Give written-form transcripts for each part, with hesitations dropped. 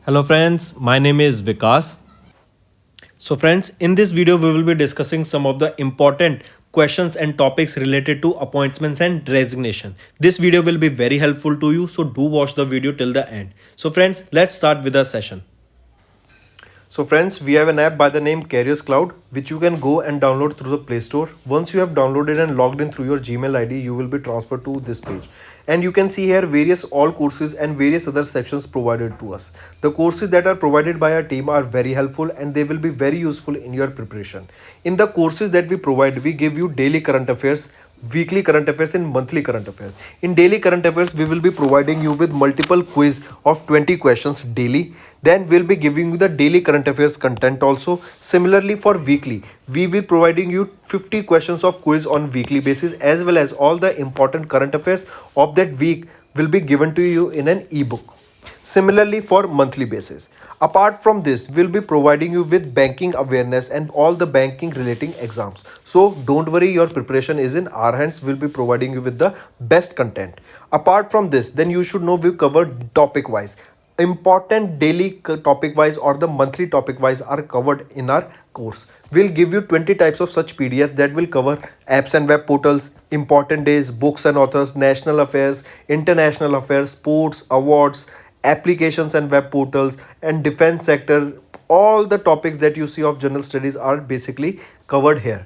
Hello friends, my name is Vikas. So friends, in this video we will be discussing some of the important questions and topics related to appointments and resignation. This video will be very helpful to you, so do watch the video till the end. So friends, let's start with the session. So friends, we have an app by the name Careers Cloud, which you can go and download through the Play Store. Once you have downloaded and logged in through your Gmail ID, you will be transferred to this page. And you can see here various all courses and various other sections provided to us. The courses that are provided by our team are very helpful and they will be very useful in your preparation. In the courses that we provide, we give you daily current affairs, weekly current affairs and monthly current affairs. In daily current affairs, we will be providing you with multiple quiz of 20 questions daily. Then we'll be giving you the daily current affairs content also. Similarly for weekly, we will providing you 50 questions of quiz on weekly basis, as well as all the important current affairs of that week will be given to you in an ebook. Similarly for monthly basis. Apart from this, we'll be providing you with banking awareness and all the banking relating exams. So don't worry, your preparation is in our hands. We'll be providing you with the best content. Apart from this, then you should know we covered topic wise. Important daily topic wise or the monthly topic wise are covered in our course. We'll give you 20 types of such PDFs that will cover apps and web portals, important days, books and authors, national affairs, international affairs, sports, awards, applications and web portals, and defense sector. All the topics that you see of general studies are basically covered here.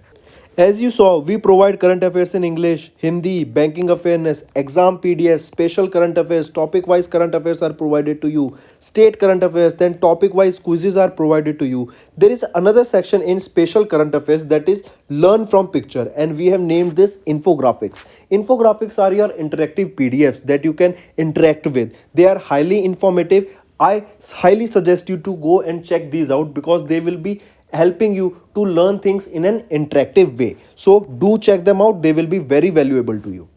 As you saw, we provide current affairs in English, Hindi, banking awareness, exam PDF, special current affairs, topic wise current affairs are provided to you, state current affairs, then topic wise quizzes are provided to you. There is another section in special current affairs, that is learn from picture, and we have named this infographics. Infographics are your interactive PDFs that you can interact with. They are highly informative. I highly suggest you to go and check these out because they will be helping you to learn things in an interactive way. So do check them out. They will be very valuable to you.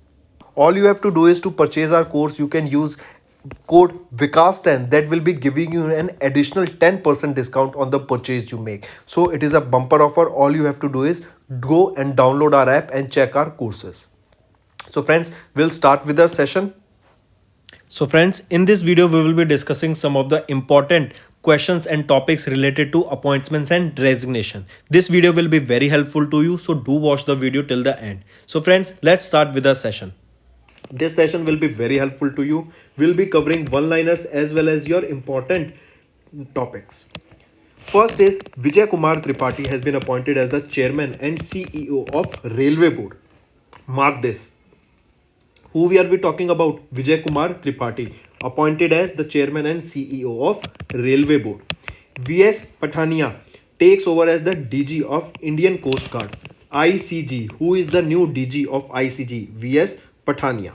All you have to do is to purchase our course. You can use code Vikas10, that will be giving you an additional 10% discount on the purchase you make. So it is a bumper offer. All you have to do is go and download our app and check our courses. So friends, we'll start with the session. So friends, in this video, we will be discussing some of the important questions and topics related to appointments and resignation. This video will be very helpful to you, so do watch the video till the end. So friends, let's start with the session. This session will be very helpful to you. We'll be covering one-liners as well as your important topics. First is Vijay Kumar Tripathi has been appointed as the chairman and CEO of Railway Board. Mark this. Who we are we talking about? Vijay Kumar Tripathi, appointed as the chairman and CEO of Railway Board. V.S. Pathania takes over as the DG of Indian Coast Guard. ICG. Who is the new DG of ICG? V.S. Pathania.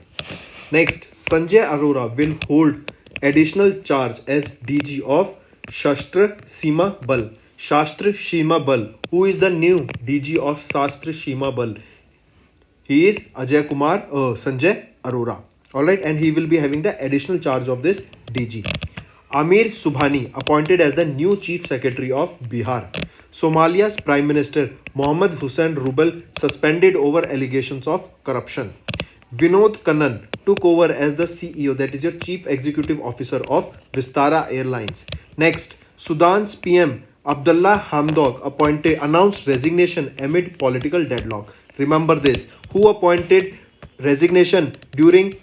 Next, Sanjay Arora will hold additional charge as DG of Shastra Seema Bal. Shastra Seema Bal. Who is the new DG of Shastra Seema Bal? He is Sanjay Arora. Alright, and he will be having the additional charge of this DG. Amir Subhani appointed as the new Chief Secretary of Bihar. Somalia's Prime Minister Mohammed Hussein Rubel suspended over allegations of corruption. Vinod Kannan took over as the CEO, that is your Chief Executive Officer of Vistara Airlines. Next, Sudan's PM Abdullah Hamdok announced resignation amid political deadlock. Remember this. Who appointed resignation during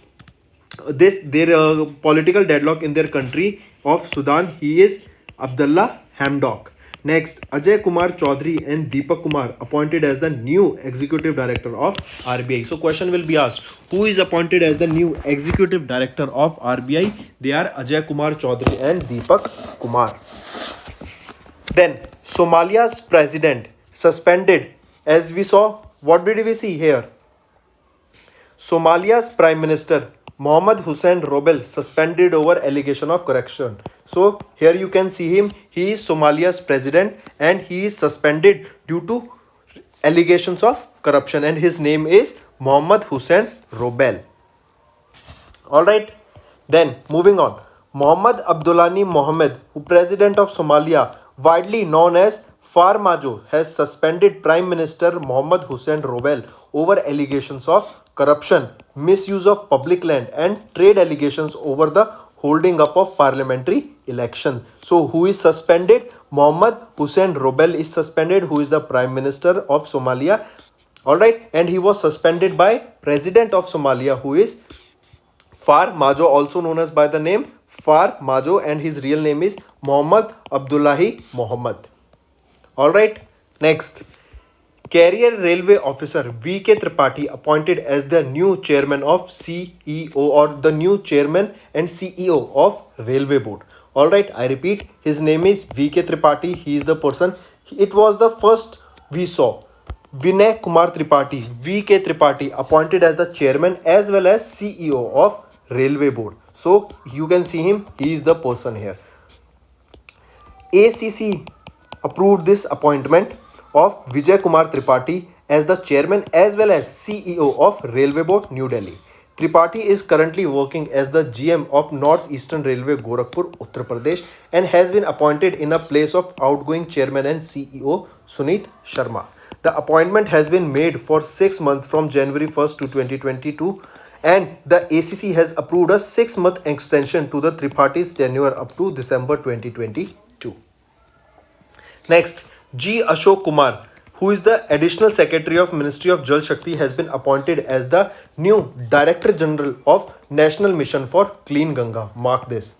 their political deadlock in their country of Sudan? He is Abdullah Hamdok. Next, Ajay Kumar Chaudhary and Deepak Kumar appointed as the new executive director of RBI. So question will be asked, who is appointed as the new executive director of RBI? They are Ajay Kumar Chaudhary and Deepak Kumar. Then Somalia's president suspended. As we saw, what did we see here? Somalia's Prime Minister Mohammed Hussein Robel suspended over allegation of corruption. So here you can see him. He is Somalia's president and he is suspended due to allegations of corruption, and his name is Mohammed Hussein Robel. Alright, then moving on. Mohammed Abdullani Mohammed, president of Somalia, widely known as Farmajo, has suspended Prime Minister Mohammed Hussein Robel over allegations of corruption, misuse of public land, and trade allegations over the holding up of parliamentary election. So who is suspended? Mohammed Hussein Robel is suspended, who is the Prime Minister of Somalia. Alright, and he was suspended by President of Somalia, who is Far Majo, also known as by the name Far Majo, and his real name is Mohammad Abdullahi Mohammed. Alright, next. Carrier Railway Officer V.K. Tripathi appointed as the new chairman of CEO, or the new chairman and CEO of Railway Board. Alright, I repeat, his name is V.K. Tripathi. He is the person. It was the first we saw. Vinay Kumar Tripathi, V.K. Tripathi, appointed as the chairman as well as CEO of Railway Board. So you can see him. He is the person here. ACC approved this appointment of Vijay Kumar Tripathi as the chairman as well as CEO of Railway Board, New Delhi. Tripathi is currently working as the GM of Northeastern Railway, Gorakhpur, Uttar Pradesh, and has been appointed in a place of outgoing chairman and CEO Suneet Sharma. The appointment has been made for 6 months from January 1st to 2022, and the ACC has approved a 6-month extension to the Tripathi's tenure up to December 2022. Next, G. Ashok Kumar, who is the Additional Secretary of Ministry of Jal Shakti, has been appointed as the new Director General of National Mission for Clean Ganga. Mark this.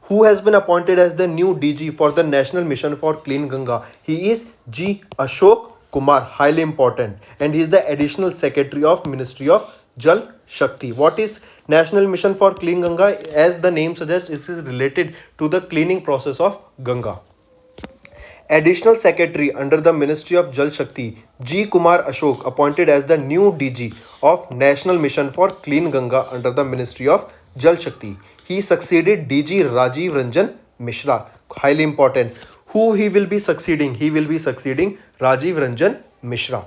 Who has been appointed as the new DG for the National Mission for Clean Ganga? He is G. Ashok Kumar, highly important, and he is the Additional Secretary of Ministry of Jal Shakti. What is National Mission for Clean Ganga? As the name suggests, it is related to the cleaning process of Ganga. Additional Secretary under the Ministry of Jal Shakti, G. Kumar Ashok, appointed as the new DG of National Mission for Clean Ganga under the Ministry of Jal Shakti. He succeeded DG Rajiv Ranjan Mishra. Highly important. Who he will be succeeding? He will be succeeding Rajiv Ranjan Mishra.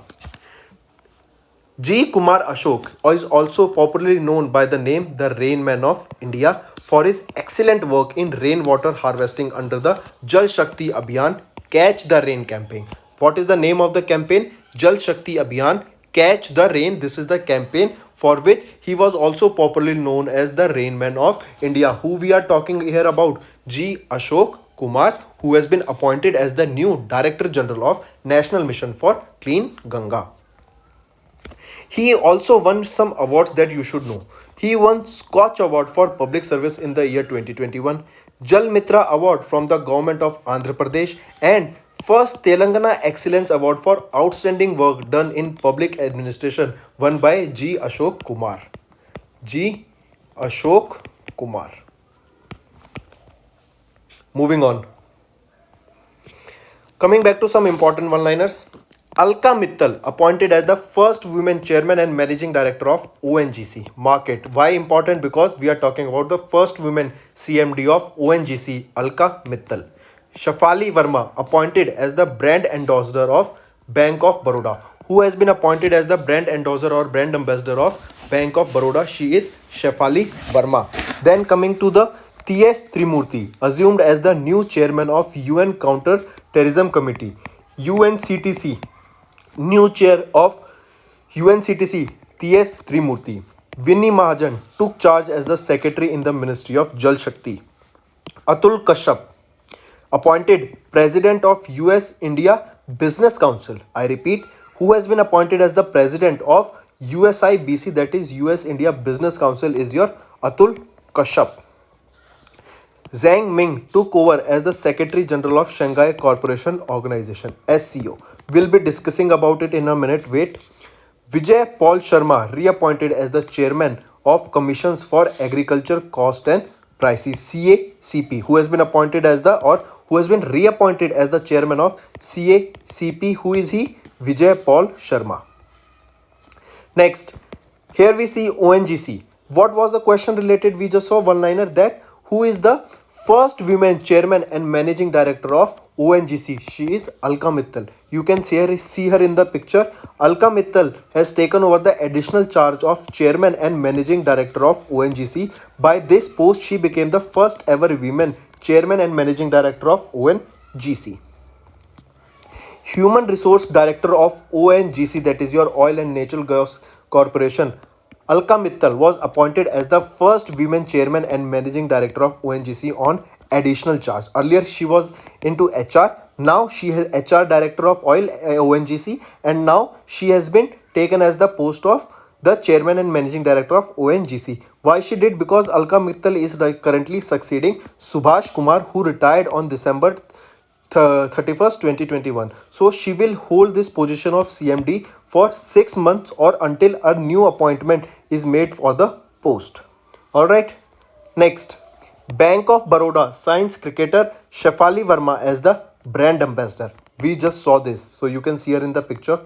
G. Kumar Ashok is also popularly known by the name the Rain Man of India for his excellent work in rainwater harvesting under the Jal Shakti Abhiyan Catch the Rain campaign. What is the name of the campaign? Jal Shakti Abhiyan Catch the Rain. This is the campaign for which he was also popularly known as the Rain Man of India. Who we are talking here about? G. Ashok Kumar, who has been appointed as the new Director General of National Mission for Clean Ganga. He also won some awards that you should know. He won Scotch Award for Public Service in the year 2021, Jal Mitra Award from the Government of Andhra Pradesh, and first Telangana Excellence Award for outstanding work done in public administration, won by G. Ashok Kumar. G. Ashok Kumar. Moving on. Coming back to some important one-liners. Alka Mittal appointed as the first women chairman and managing director of ONGC. Mark it. Why important? Because we are talking about the first women CMD of ONGC, Alka Mittal. Shafali Verma appointed as the brand ambassador of Bank of Baroda. Who has been appointed as the brand ambassador or brand ambassador of Bank of Baroda? She is Shafali Verma. Then coming to the T.S. Trimurti, assumed as the new chairman of UN Counter Terrorism Committee, UNCTC. New chair of UNCTC, T.S. Trimurti. Vinny Mahajan took charge as the secretary in the Ministry of Jal Shakti. Atul Kashyap appointed president of US-India Business Council. I repeat, who has been appointed as the president of USIBC, that is US-India Business Council, is your Atul Kashyap. Zhang Ming took over as the Secretary General of Shanghai Cooperation Organization, SCO. We'll be discussing about it in a minute. Wait. Vijay Paul Sharma reappointed as the Chairman of Commissions for Agriculture Cost and Prices, CACP, who has been appointed as the, or who has been reappointed as the Chairman of CACP. Who is he? Vijay Paul Sharma. Next, here we see ONGC. What was the question related? We just saw one-liner that who is the first women chairman and managing director of ONGC? She is Alka Mittal. You can see her in the picture. Alka Mittal has taken over the additional charge of chairman and managing director of ONGC. By this post, she became the first ever woman chairman and managing director of ONGC. Human Resource Director of ONGC, that is your Oil and Natural Gas Corporation, Alka Mittal was appointed as the first women chairman and managing director of ONGC on additional charge. Earlier, she was into HR. Now she is HR director of oil ONGC, and now she has been taken as the post of the chairman and managing director of ONGC. Why she did? Because Alka Mittal is currently succeeding Subhash Kumar, who retired on December 31st 2021. So she will hold this position of CMD for 6 months or until a new appointment is made for the post. All right. Next, Bank of Baroda signs cricketer Shefali Verma as the brand ambassador. We just saw this, so you can see her in the picture.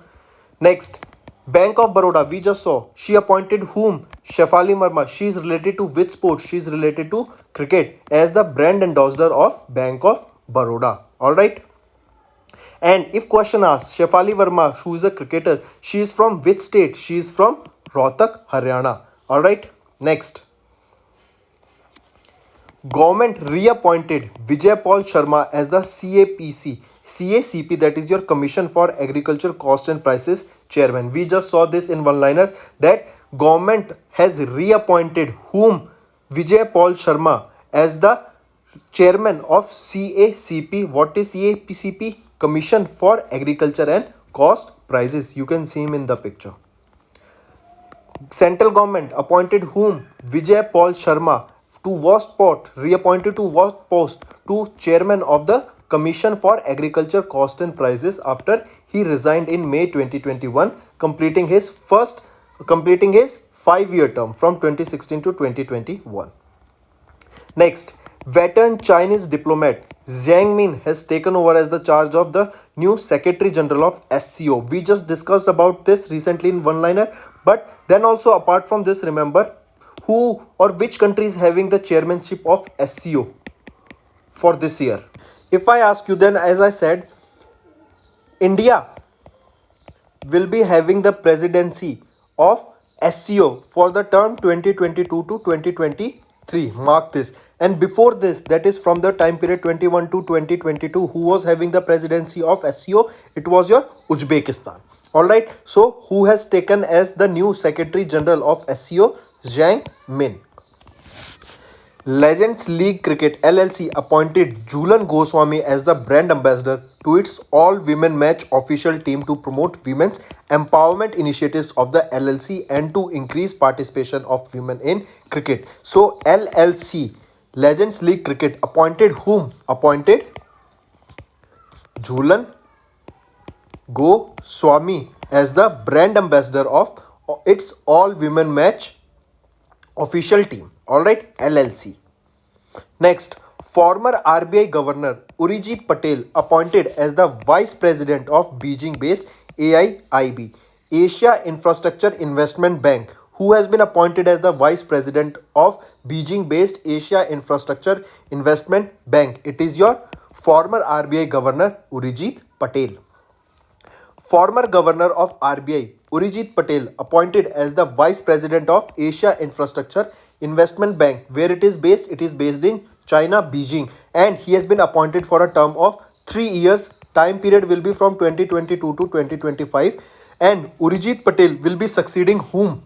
Next, Bank of Baroda, we just saw, she appointed whom? Shefali Verma. She is related to which sport? She is related to cricket as the brand ambassador of Bank of Baroda. All right. And if question asks, Shefali Verma, who is a cricketer, she is from which state? She is from Rohtak, Haryana. All right. Next, government reappointed Vijay Paul Sharma as the CACP, that is your Commission for Agriculture Cost and Prices chairman. We just saw this in one-liners that government has reappointed whom? Vijay Paul Sharma as the chairman of CACP. What is CACP? Commission for Agriculture and Cost Prices. You can see him in the picture. Central government appointed whom? Vijay Paul Sharma to what post? Reappointed to what post? To chairman of the Commission for Agriculture Cost and Prices after he resigned in May 2021, completing his 5-year term from 2016 to 2021. Next, veteran Chinese diplomat Zhang Min has taken over as the charge of the new Secretary General of SCO. We just discussed about this recently in one-liner, but then also apart from this, remember who or which country is having the chairmanship of SCO for this year. If I ask you, then as I said, India will be having the presidency of SCO for the term 2022 to 2023. Mark this. And before this, that is from the time period 21 to 2022, who was having the presidency of SCO? It was your Uzbekistan. All right. So who has taken as the new Secretary General of SCO? Zhang Min. Legends League Cricket LLC appointed Jhulan Goswami as the brand ambassador to its all-women match official team to promote women's empowerment initiatives of the LLC and to increase participation of women in cricket. So LLC, Legends League Cricket, appointed whom? Appointed Jhulan Goswami as the brand ambassador of its all-women match official team. All right, LLC. Next, former RBI Governor Urijit Patel appointed as the Vice President of Beijing-based AIIB, Asia Infrastructure Investment Bank, who has been appointed as the Vice President of Beijing-based Asia Infrastructure Investment Bank. It is your former RBI Governor Urijit Patel. Former Governor of RBI Urijit Patel appointed as the Vice President of Asia Infrastructure Investment Bank. Where it is based? It is based in China, Beijing, and he has been appointed for a term of 3 years. Time period will be from 2022 to 2025, and Urijit Patel will be succeeding whom?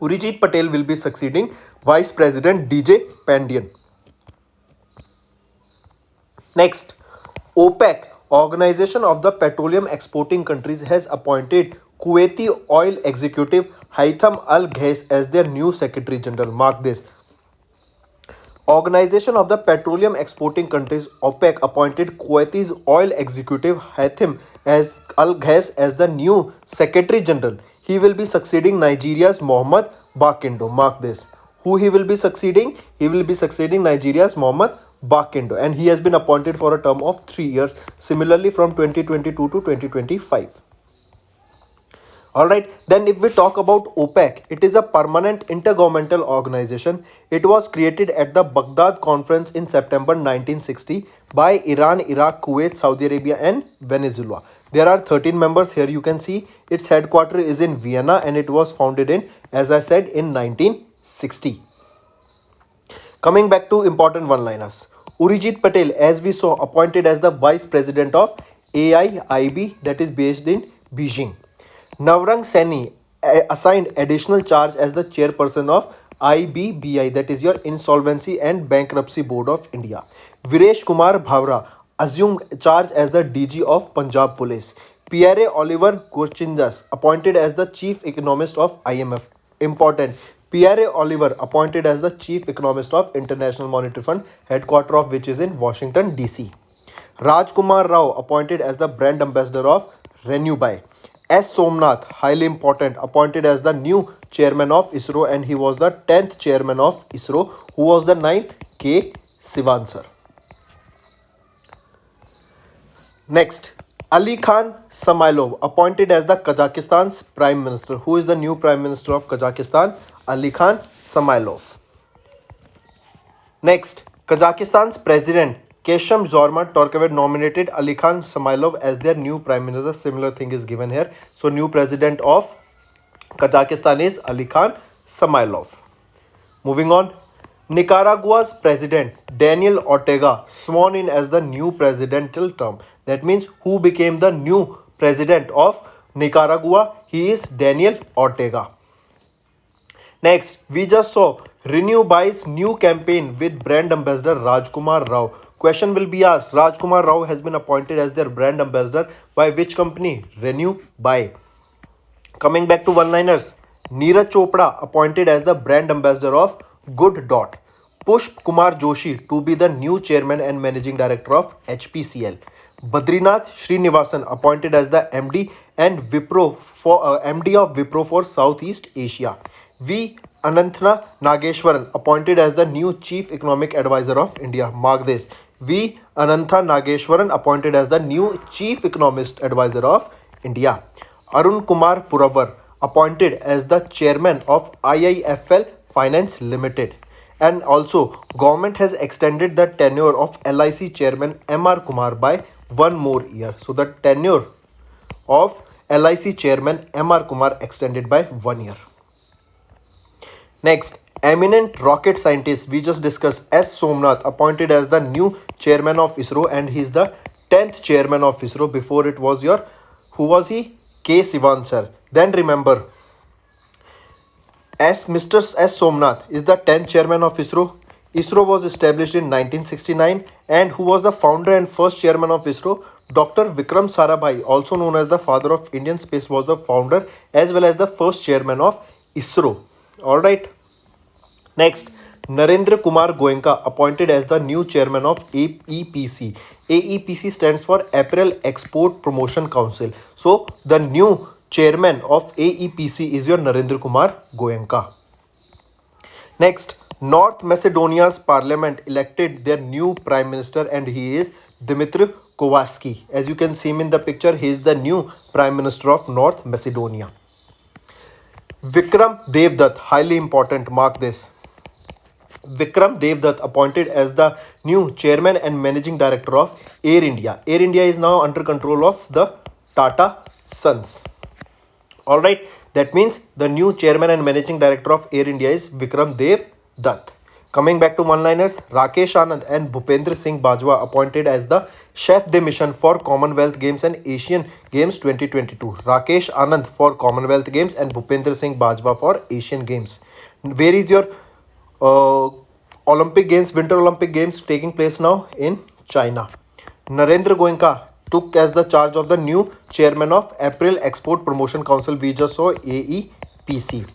Urijit Patel will be succeeding Vice President DJ Pandian. Next, OPEC, Organization of the Petroleum Exporting Countries, has appointed Kuwaiti oil executive Haitham Al Ghais as their new Secretary General. Mark this. Organization of the Petroleum Exporting Countries OPEC appointed Kuwaiti's oil executive Haitham Al Ghais as the new Secretary General. He will be succeeding Nigeria's Mohamed Bakindo. Mark this. Who he will be succeeding? He will be succeeding Nigeria's Mohamed Bakindo, and he has been appointed for a term of 3 years, similarly from 2022 to 2025. Alright, then if we talk about OPEC, it is a permanent intergovernmental organization. It was created at the Baghdad Conference in September 1960 by Iran, Iraq, Kuwait, Saudi Arabia and Venezuela. There are 13 members. Here you can see its headquarters is in Vienna, and it was founded in, as I said, in 1960. Coming back to important one-liners. Urijit Patel, as we saw, appointed as the Vice President of AIIB, that is based in Beijing. Navrang Saini assigned additional charge as the chairperson of IBBI, that is your Insolvency and Bankruptcy Board of India. Viresh Kumar Bhavra assumed charge as the DG of Punjab Police. Pierre Oliver Gurchindas appointed as the chief economist of IMF. Important. Pierre Oliver appointed as the chief economist of International Monetary Fund, headquarter of which is in Washington DC. Rajkumar Rao appointed as the brand ambassador of Renew-By. S. Somnath, highly important, appointed as the new chairman of ISRO, and he was the 10th chairman of ISRO. Who was the 9th? K. Sivan sir. Next, Ali Khan Samailov appointed as the Kazakhstan's prime minister. Who is the new prime minister of Kazakhstan? Ali Khan Samailov. Next, Kazakhstan's president Kassym Jomart Tokayev nominated Ali Khan Samailov as their new prime minister. Similar thing is given here. So new president of Kazakhstan is Ali Khan Samailov. Moving on, Nicaragua's president Daniel Ortega sworn in as the new presidential term. That means who became the new president of Nicaragua? He is Daniel Ortega. Next, we just saw Renew-By's new campaign with brand ambassador Rajkumar Rao. Question will be asked, Rajkumar Rao has been appointed as their brand ambassador by which company? Renew-By. Coming back to one-liners, Neeraj Chopra appointed as the brand ambassador of Good Dot. Pushp Kumar Joshi to be the new chairman and managing director of HPCL. Badrinath Srinivasan appointed as the MD and MD of Wipro for Southeast Asia. V. Ananthana Nageshwaran appointed as the new Chief Economic Advisor of India. Mark this. V. Anantha Nageshwaran appointed as the new Chief Economist Advisor of India. Arun Kumar Puravar appointed as the chairman of IIFL Finance Limited. And also, government has extended the tenure of LIC chairman MR Kumar by one more year. So the tenure of LIC chairman MR Kumar extended by 1 year. Next, eminent rocket scientist we just discussed S. Somnath appointed as the new chairman of ISRO, and he is the 10th chairman of ISRO. Before it was your, who was he? K. Sivan sir. Then remember, Mr. S. Somnath is the 10th chairman of ISRO. ISRO was established in 1969, and who was the founder and first chairman of ISRO? Dr. Vikram Sarabhai, also known as the father of Indian space, was the founder as well as the first chairman of ISRO. Alright. Next, Narendra Kumar Goenka appointed as the new chairman of AEPC. AEPC stands for Apparel Export Promotion Council. So the new chairman of AEPC is your Narendra Kumar Goenka. Next, North Macedonia's parliament elected their new prime minister, and he is Dmitry Kovacsy. As you can see him in the picture, he is the new prime minister of North Macedonia. Vikram Devdutt, highly important, mark this. Vikram Devdutt appointed as the new chairman and managing director of Air India. Air India is now under control of the Tata Sons. Alright, that means the new chairman and managing director of Air India is Vikram Devdutt. Coming back to one-liners, Rakesh Anand and Bhupendra Singh Bajwa appointed as the chef de mission for Commonwealth Games and Asian Games 2022. Rakesh Anand for Commonwealth Games and Bhupendra Singh Bajwa for Asian Games. Where is your Olympic Games, Winter Olympic Games taking place now? In China. Narendra Goenka took as the charge of the new chairman of Apparel Export Promotion Council. We just saw AEPC.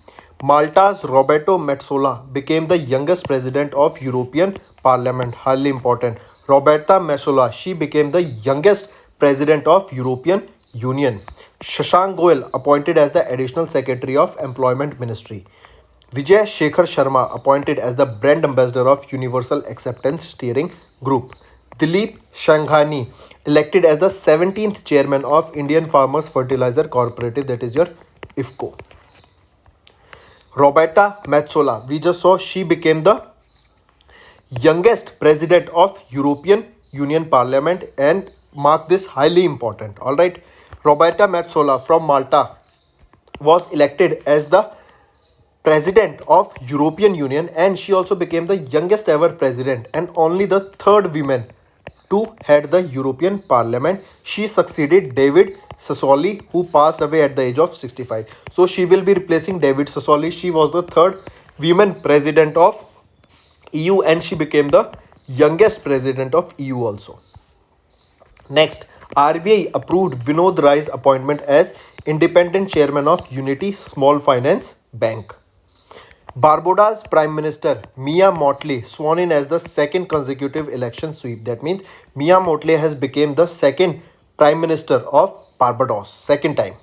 Malta's Roberto Metsola became the youngest president of European Parliament. Highly important. Roberta Metsola, she became the youngest president of European Union. Shashank Goyal appointed as the additional secretary of Employment Ministry. Vijay Shekhar Sharma appointed as the brand ambassador of Universal Acceptance Steering Group. Dilip Shanghani elected as the 17th chairman of Indian Farmers Fertilizer Cooperative, that is your IFFCO. Roberta Metsola, we just saw she became the youngest president of European Union Parliament, and mark this, highly important. Alright, Roberta Metsola from Malta was elected as the president of European Union, and she also became the youngest ever president and only the third woman to head the European Parliament. She succeeded David Sassoli, who passed away at the age of 65. So she will be replacing David Sassoli. She was the third woman president of EU and she became the youngest president of EU also. Next, RBI approved Vinod Rai's appointment as independent chairman of Unity Small Finance Bank. Barbada's Prime Minister Mia Mottley sworn in as the second consecutive election sweep. That means Mia Mottley has become the second Prime Minister of Barbados, second time.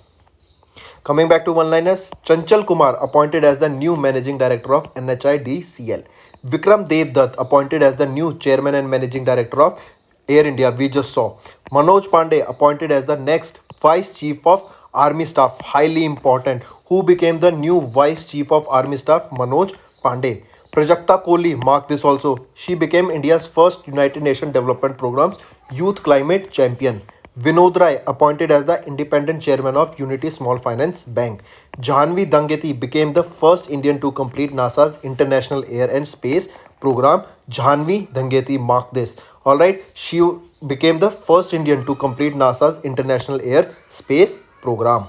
Coming back to one-liners, Chanchal Kumar appointed as the new Managing Director of NHIDCL. Vikram Dev Dutt appointed as the new Chairman and Managing Director of Air India, we just saw. Manoj Pandey appointed as the next Vice Chief of Army Staff, highly important. Who became the new Vice Chief of Army Staff? Manoj Pandey. Prajakta Kohli, mark this also. She became India's first United Nations Development Programme's Youth Climate Champion. Vinod Rai appointed as the independent chairman of Unity Small Finance Bank. Jhanvi Dangeti became the first Indian to complete NASA's International Air and Space Program. Jhanvi Dangeti, mark this. Alright, she became the first Indian to complete NASA's International Air Space Program.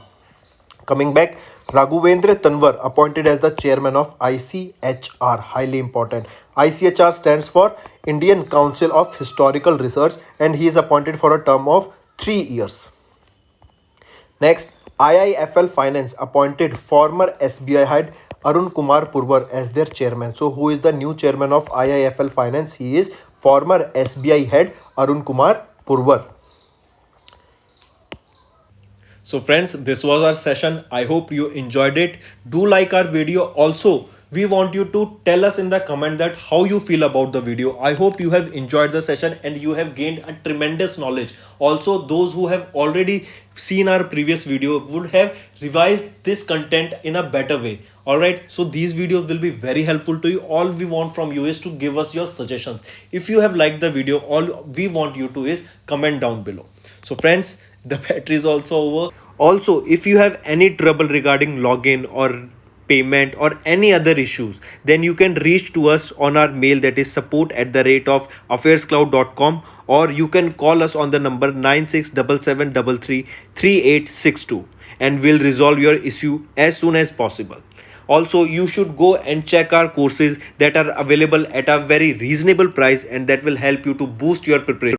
Coming back, Raghuvendra Tanwar appointed as the chairman of ICHR, highly important. ICHR stands for Indian Council of Historical Research and he is appointed for a term of 3 years. Next, IIFL Finance appointed former SBI head Arun Kumar Purwar as their chairman. So who is the new chairman of IIFL Finance? He is former SBI head Arun Kumar Purwar. So friends, this was our session. I hope you enjoyed it. Do like our video. Also, we want you to tell us in the comment that how you feel about the video. I hope you have enjoyed the session and you have gained a tremendous knowledge. Also, those who have already seen our previous video would have revised this content in a better way. Alright, so these videos will be very helpful to you. All we want from you is to give us your suggestions. If you have liked the video, all we want you to is comment down below. So friends, the battery is also over. Also, if you have any trouble regarding login or payment or any other issues, then you can reach to us on our mail, that is support@affairscloud.com, or you can call us on the number 9677333862 and we'll resolve your issue as soon as possible. Also, you should go and check our courses that are available at a very reasonable price and that will help you to boost your preparation.